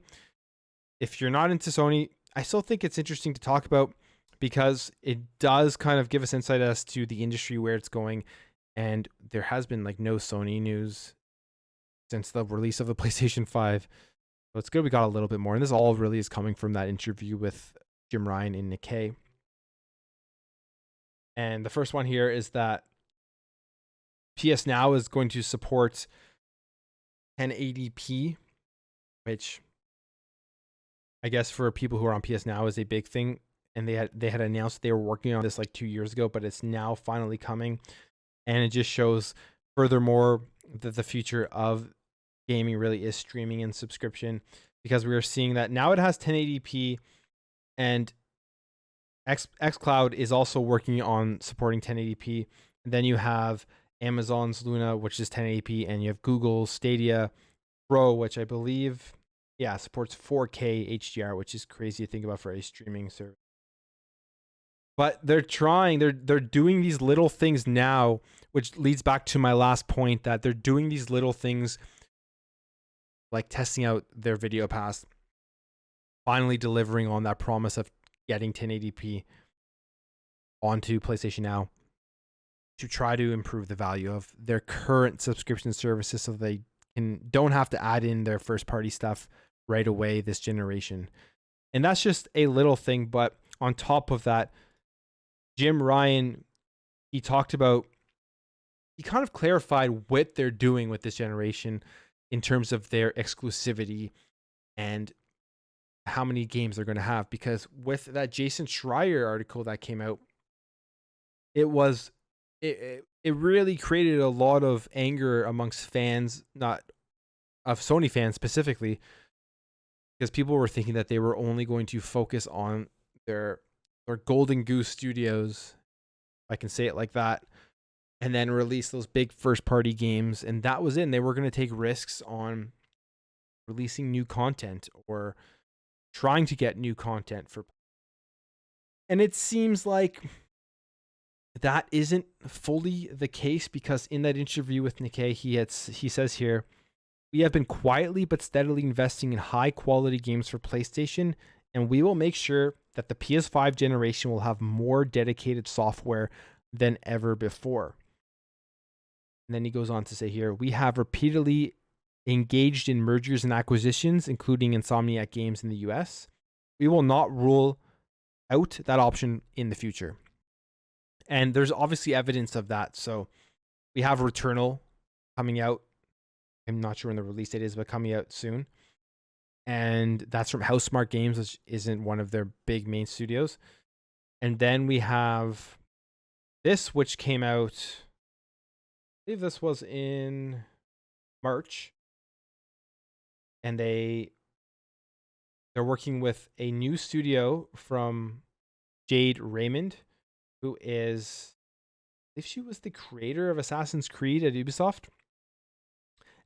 S1: If you're not into Sony, I still think it's interesting to talk about, because it does kind of give us insight as to the industry, where it's going. And there has been like no Sony news since the release of the PlayStation 5. So it's good we got a little bit more. And this all really is coming from that interview with Jim Ryan and Nikkei. And the first one here is that PS Now is going to support 1080p, which I guess for people who are on PS Now is a big thing. And they had announced they were working on this like 2 years ago, but it's now finally coming. And it just shows furthermore that the future of gaming really is streaming and subscription, because we are seeing that now it has 1080p, and xCloud is also working on supporting 1080p. And then you have Amazon's Luna, which is 1080p, and you have Google's Stadia Pro, which I believe, supports 4K HDR, which is crazy to think about for a streaming service. But they're doing these little things now, which leads back to my last point, that they're doing these little things like testing out their video pass, finally delivering on that promise of getting 1080p onto PlayStation Now, to try to improve the value of their current subscription services, so they don't have to add in their first party stuff right away this generation. And that's just a little thing. But on top of that, Jim Ryan, he kind of clarified what they're doing with this generation in terms of their exclusivity and how many games they're going to have. Because with that Jason Schreier article that came out, it really created a lot of anger amongst fans, not of Sony fans specifically, because people were thinking that they were only going to focus on their golden goose studios, if I can say it like that, and then release those big first party games. And that was it. And they were going to take risks on releasing new content or trying to get new content for. And it seems like that isn't fully the case, because in that interview with Nikkei, he says here, "We have been quietly but steadily investing in high quality games for PlayStation, and we will make sure that the PS5 generation will have more dedicated software than ever before." And then he goes on to say here, "We have repeatedly engaged in mergers and acquisitions, including Insomniac Games in the US. We will not rule out that option in the future." And there's obviously evidence of that. So we have Returnal coming out. I'm not sure when the release date is, but coming out soon. And that's from Housemarque Games, which isn't one of their big main studios. And then we have this, which came out, I believe this was in March. And they're working with a new studio from Jade Raymond, who is, I believe she was the creator of Assassin's Creed at Ubisoft.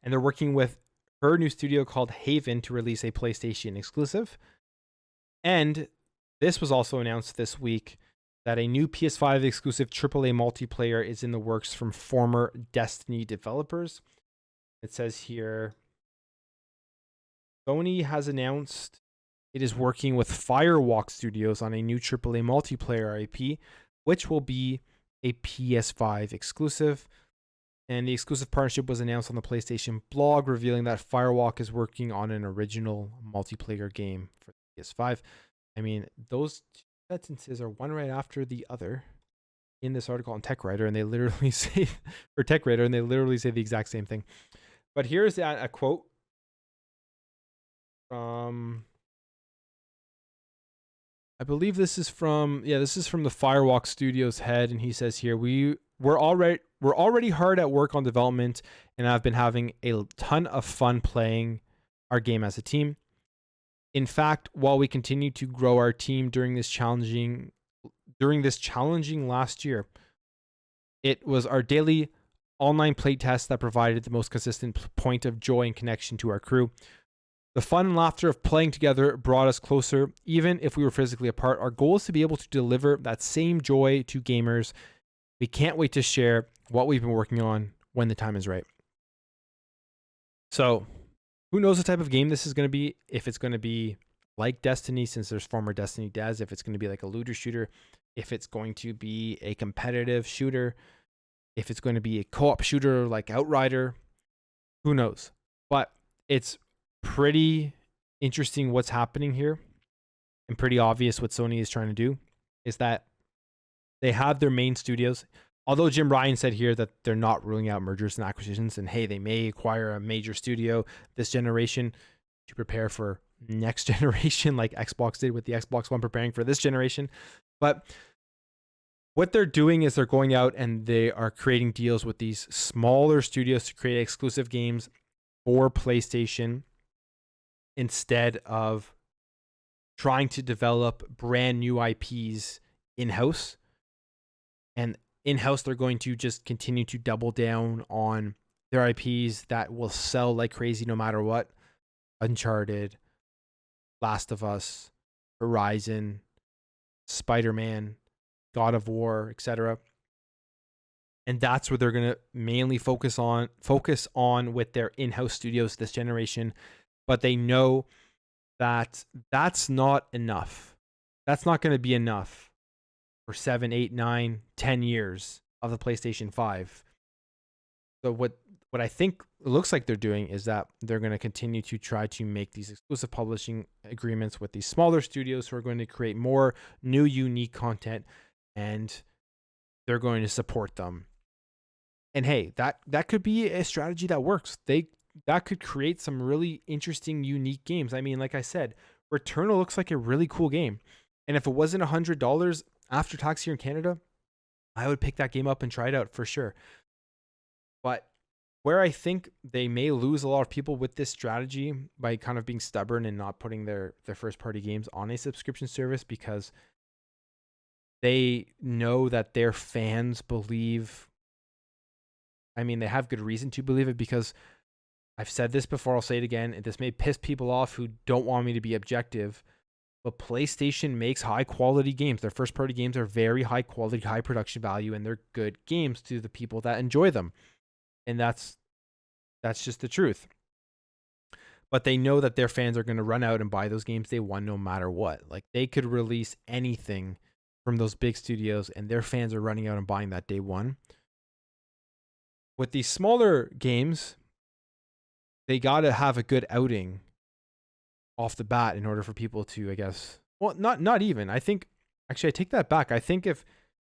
S1: And they're working with her new studio called Haven to release a PlayStation exclusive. And this was also announced this week that a new PS5 exclusive AAA multiplayer is in the works from former Destiny developers. It says here, Sony has announced it is working with Firewalk Studios on a new AAA multiplayer IP, which will be a PS5 exclusive. And the exclusive partnership was announced on the PlayStation blog, revealing that Firewalk is working on an original multiplayer game for the PS5. I mean, those two sentences are one right after the other in this article on TechWriter, and they literally say, or TechWriter, and they literally say the exact same thing. But here's a quote from, I believe this is from the Firewalk Studios head, and he says here, we're already hard at work on development, and I've been having a ton of fun playing our game as a team. In fact, while we continue to grow our team during this challenging last year, it was our daily online playtest that provided the most consistent point of joy and connection to our crew. The fun and laughter of playing together brought us closer, even if we were physically apart. Our goal is to be able to deliver that same joy to gamers. We can't wait to share what we've been working on when the time is right. So, who knows what type of game this is going to be? If it's going to be like Destiny, since there's former Destiny devs, if it's going to be like a looter shooter, if it's going to be a competitive shooter, if it's going to be a co-op shooter like Outrider, who knows? But it's pretty interesting what's happening here, and pretty obvious what Sony is trying to do is that they have their main studios. Although Jim Ryan said here that they're not ruling out mergers and acquisitions, and hey, they may acquire a major studio this generation to prepare for next generation, like Xbox did with the Xbox One preparing for this generation. But what they're doing is they're going out and they are creating deals with these smaller studios to create exclusive games for PlayStation instead of trying to develop brand new IPs in-house. And in-house, they're going to just continue to double down on their IPs that will sell like crazy no matter what. Uncharted, Last of Us, Horizon, Spider-Man, God of War, etc. And that's what they're going to mainly focus on with their in-house studios this generation. But they know that that's not enough. That's not going to be enough for 7, 8, 9, 10 years of the PlayStation 5. So what I think it looks like they're doing is that they're going to continue to try to make these exclusive publishing agreements with these smaller studios who are going to create more new, unique content, and they're going to support them. And hey, that could be a strategy that works. That could create some really interesting, unique games. I mean, like I said, Returnal looks like a really cool game. And if it wasn't $100 after tax here in Canada, I would pick that game up and try it out for sure. But where I think they may lose a lot of people with this strategy by kind of being stubborn and not putting their first-party games on a subscription service, because they know that their fans believe, I mean, they have good reason to believe it, because I've said this before, I'll say it again, and this may piss people off who don't want me to be objective, but PlayStation makes high-quality games. Their first-party games are very high-quality, high production value, and they're good games to the people that enjoy them. And that's just the truth. But they know that their fans are going to run out and buy those games day one no matter what. Like, they could release anything from those big studios, and their fans are running out and buying that day one. With these smaller games, they got to have a good outing off the bat in order for people to, I guess, well, not even. I think, actually, I take that back. I think if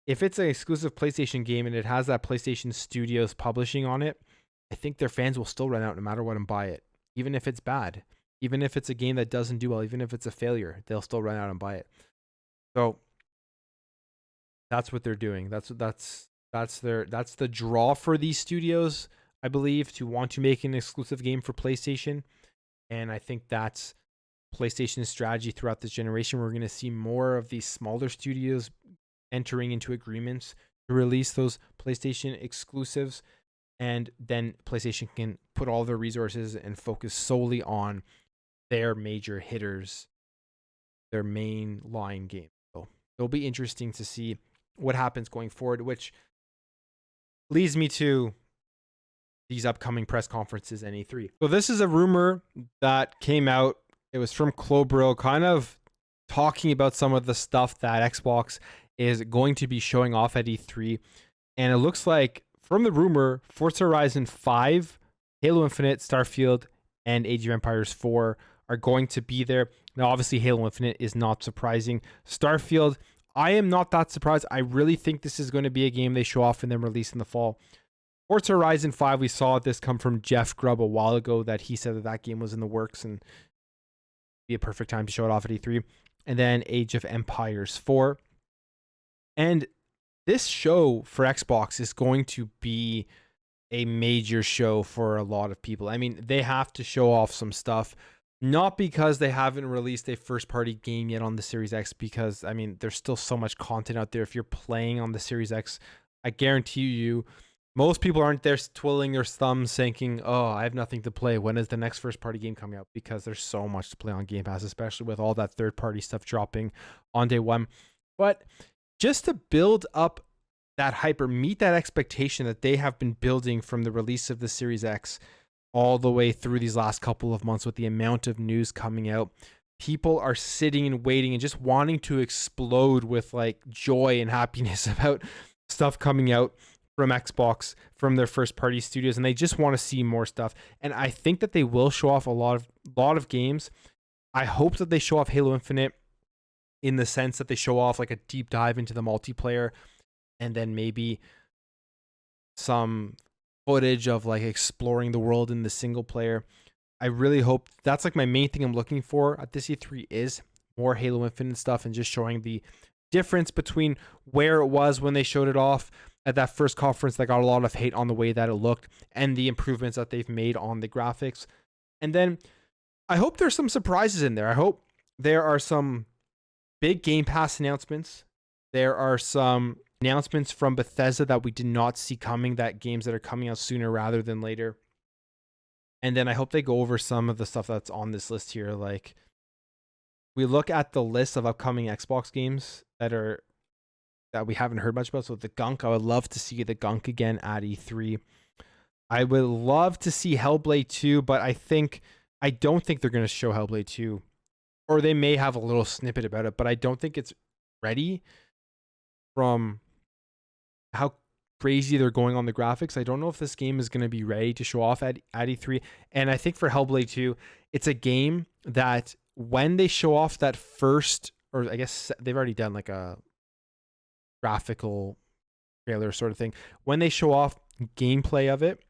S1: it's an exclusive PlayStation game and it has that PlayStation Studios publishing on it, I think their fans will still run out no matter what and buy it, even if it's bad, even if it's a game that doesn't do well, even if it's a failure, they'll still run out and buy it. So that's what they're doing. That's the draw for these studios, I believe, to want to make an exclusive game for PlayStation. And I think that's PlayStation's strategy throughout this generation. We're going to see more of these smaller studios entering into agreements to release those PlayStation exclusives, and then PlayStation can put all their resources and focus solely on their major hitters, their main line games. So it'll be interesting to see what happens going forward, which leads me to these upcoming press conferences and E3. So this is a rumor that came out. It was from Clobro, kind of talking about some of the stuff that Xbox is going to be showing off at E3. And it looks like from the rumor, Forza Horizon 5, Halo Infinite, Starfield, and Age of Empires 4 are going to be there. Now, obviously, Halo Infinite is not surprising. Starfield, I am not that surprised. I really think this is going to be a game they show off and then release in the fall. Forza Horizon 5, we saw this come from Jeff Grubb a while ago, that he said that that game was in the works and be a perfect time to show it off at E3. And then Age of Empires 4. And this show for Xbox is going to be a major show for a lot of people. I mean, they have to show off some stuff, not because they haven't released a first-party game yet on the Series X, because, I mean, there's still so much content out there. If you're playing on the Series X, I guarantee you, most people aren't there twiddling their thumbs thinking, oh, I have nothing to play. When is the next first-party game coming out? Because there's so much to play on Game Pass, especially with all that third-party stuff dropping on day one. But just to build up that hype or meet that expectation that they have been building from the release of the Series X all the way through these last couple of months with the amount of news coming out, people are sitting and waiting and just wanting to explode with like joy and happiness about stuff coming out from Xbox, from their first party studios, and they just want to see more stuff. And I think that they will show off a lot of games. I hope that they show off Halo Infinite in the sense that they show off like a deep dive into the multiplayer, and then maybe some footage of like exploring the world in the single player. I really hope that's like my main thing I'm looking for at this E3 is more Halo Infinite stuff and just showing the difference between where it was when they showed it off at that first conference that got a lot of hate on the way that it looked and the improvements that they've made on the graphics. And then I hope there's some surprises in there. I hope there are some big Game Pass announcements. There are some announcements from Bethesda that we did not see coming, that games that are coming out sooner rather than later. And then I hope they go over some of the stuff that's on this list here. Like, we look at the list of upcoming Xbox games that we haven't heard much about. So the Gunk, I would love to see the Gunk again at E3. I would love to see Hellblade 2, but I don't think they're going to show Hellblade 2. Or they may have a little snippet about it, but I don't think it's ready from how crazy they're going on the graphics. I don't know if this game is going to be ready to show off at E3. And I think for Hellblade 2, it's a game that when they show off that first, or I guess they've already done like a graphical trailer sort of thing. When they show off gameplay of it,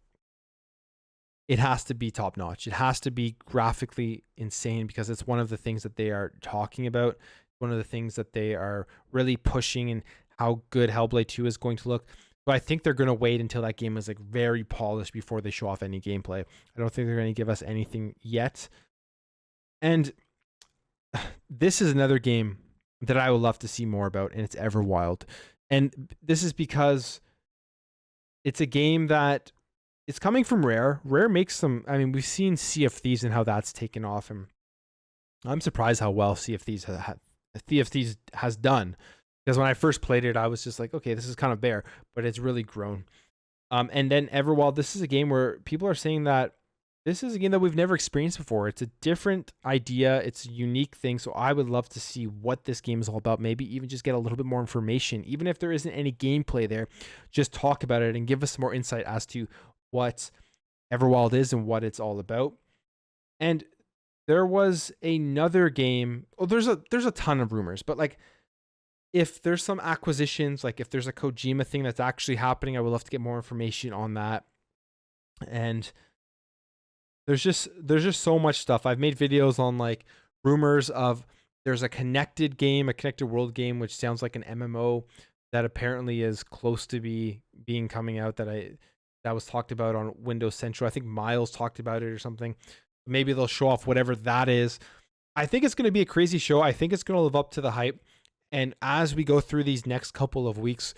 S1: it has to be top notch. It has to be graphically insane because it's one of the things that they are talking about. One of the things that they are really pushing and how good Hellblade 2 is going to look. But I think they're going to wait until that game is like very polished before they show off any gameplay. I don't think they're going to give us anything yet. And this is another game that I would love to see more about, and it's Everwild. And this is because it's a game that it's coming from Rare. Rare makes some, I mean, we've seen Sea of Thieves and how that's taken off, and I'm surprised how well Sea of Thieves has done. Because when I first played it, I was just like, okay, this is kind of bare, but it's really grown. And then Everwild, this is a game where people are saying that this is a game that we've never experienced before. It's a different idea. It's a unique thing. So I would love to see what this game is all about. Maybe even just get a little bit more information. Even if there isn't any gameplay there, just talk about it and give us some more insight as to what Everwild is and what it's all about. And there was another game. Oh, there's a ton of rumors, but like if there's some acquisitions, like if there's a Kojima thing that's actually happening, I would love to get more information on that. And there's just so much stuff. I've made videos on like rumors of there's a connected game, a connected world game, which sounds like an MMO that apparently is close to being coming out that was talked about on Windows Central. I think Miles talked about it or something. Maybe they'll show off whatever that is. I think it's going to be a crazy show. I think it's going to live up to the hype. And as we go through these next couple of weeks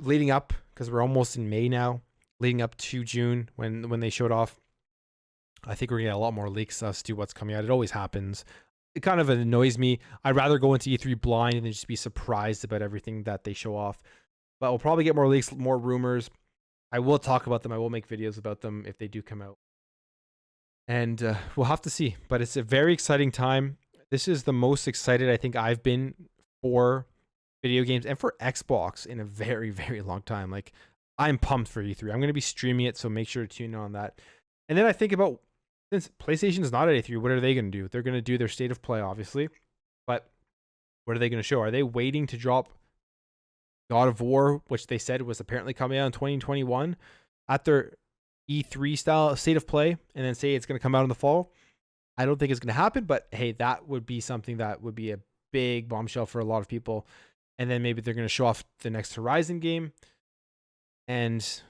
S1: leading up, because we're almost in May now, leading up to June when they showed off, I think we're going to get a lot more leaks as to what's coming out. It always happens. it kind of annoys me. I'd rather go into E3 blind and then just be surprised about everything that they show off. But we'll probably get more leaks, more rumors. I will talk about them. I will make videos about them if they do come out. And we'll have to see. But it's a very exciting time. This is the most excited I think I've been for video games and for Xbox in a very, very long time. Like, I'm pumped for E3. I'm going to be streaming it, so make sure to tune in on that. And then I think about, since PlayStation is not at E3, what are they going to do? They're going to do their state of play, obviously. But what are they going to show? Are they waiting to drop God of War, which they said was apparently coming out in 2021, at their E3 style state of play, and then say it's going to come out in the fall? I don't think it's going to happen, but hey, that would be something that would be a big bombshell for a lot of people. And then maybe they're going to show off the next Horizon game and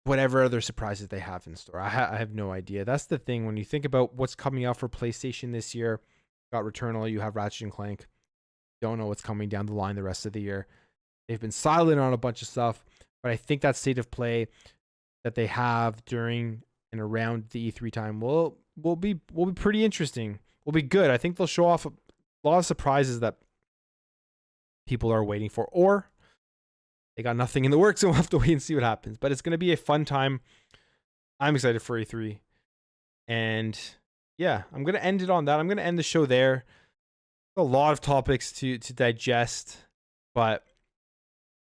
S1: whatever other surprises they have in store. I have no idea. That's the thing. When you think about what's coming out for PlayStation this year, you got Returnal, you have Ratchet and Clank. Don't know what's coming down the line the rest of the year. They've been silent on a bunch of stuff, but I think that state of play that they have during and around the E3 time will be pretty interesting. Will be good. I think they'll show off a lot of surprises that people are waiting for, or they got nothing in the works, and we'll have to wait and see what happens. But it's going to be a fun time. I'm excited for E3. And yeah, I'm going to end it on that. I'm going to end the show there. A lot of topics to digest, but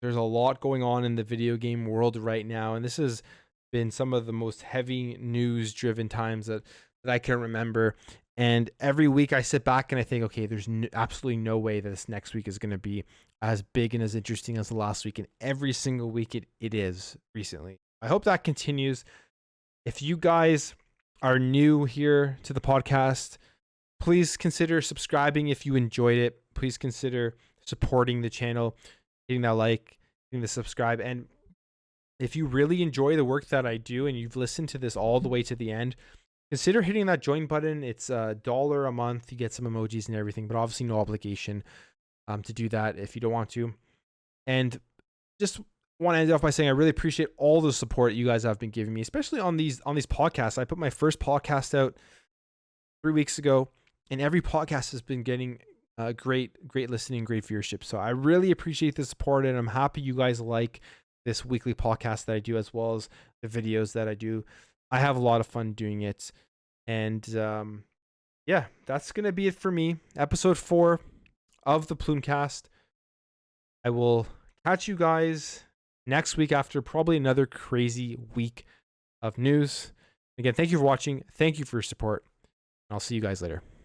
S1: there's a lot going on in the video game world right now, and this has been some of the most heavy news driven times that I can remember. And every week I sit back and I think, okay, there's absolutely no way that this next week is going to be as big and as interesting as the last week. And every single week it is recently. I hope that continues. If you guys are new here to the podcast, please consider subscribing if you enjoyed it. Please consider supporting the channel, hitting that like, hitting the subscribe. And if you really enjoy the work that I do and you've listened to this all the way to the end, consider hitting that join button. It's $1 a month. You get some emojis and everything, but obviously no obligation to do that if you don't want to. And just want to end off by saying I really appreciate all the support you guys have been giving me, especially on these podcasts. I put my first podcast out 3 weeks ago, and every podcast has been getting great listening, great viewership. So I really appreciate the support, and I'm happy you guys like this weekly podcast that I do, as well as the videos that I do. I have a lot of fun doing it. And yeah, that's going to be it for me. Episode 4 of the Plumecast. I will catch you guys next week after probably another crazy week of news. Again, thank you for watching. Thank you for your support. I'll see you guys later.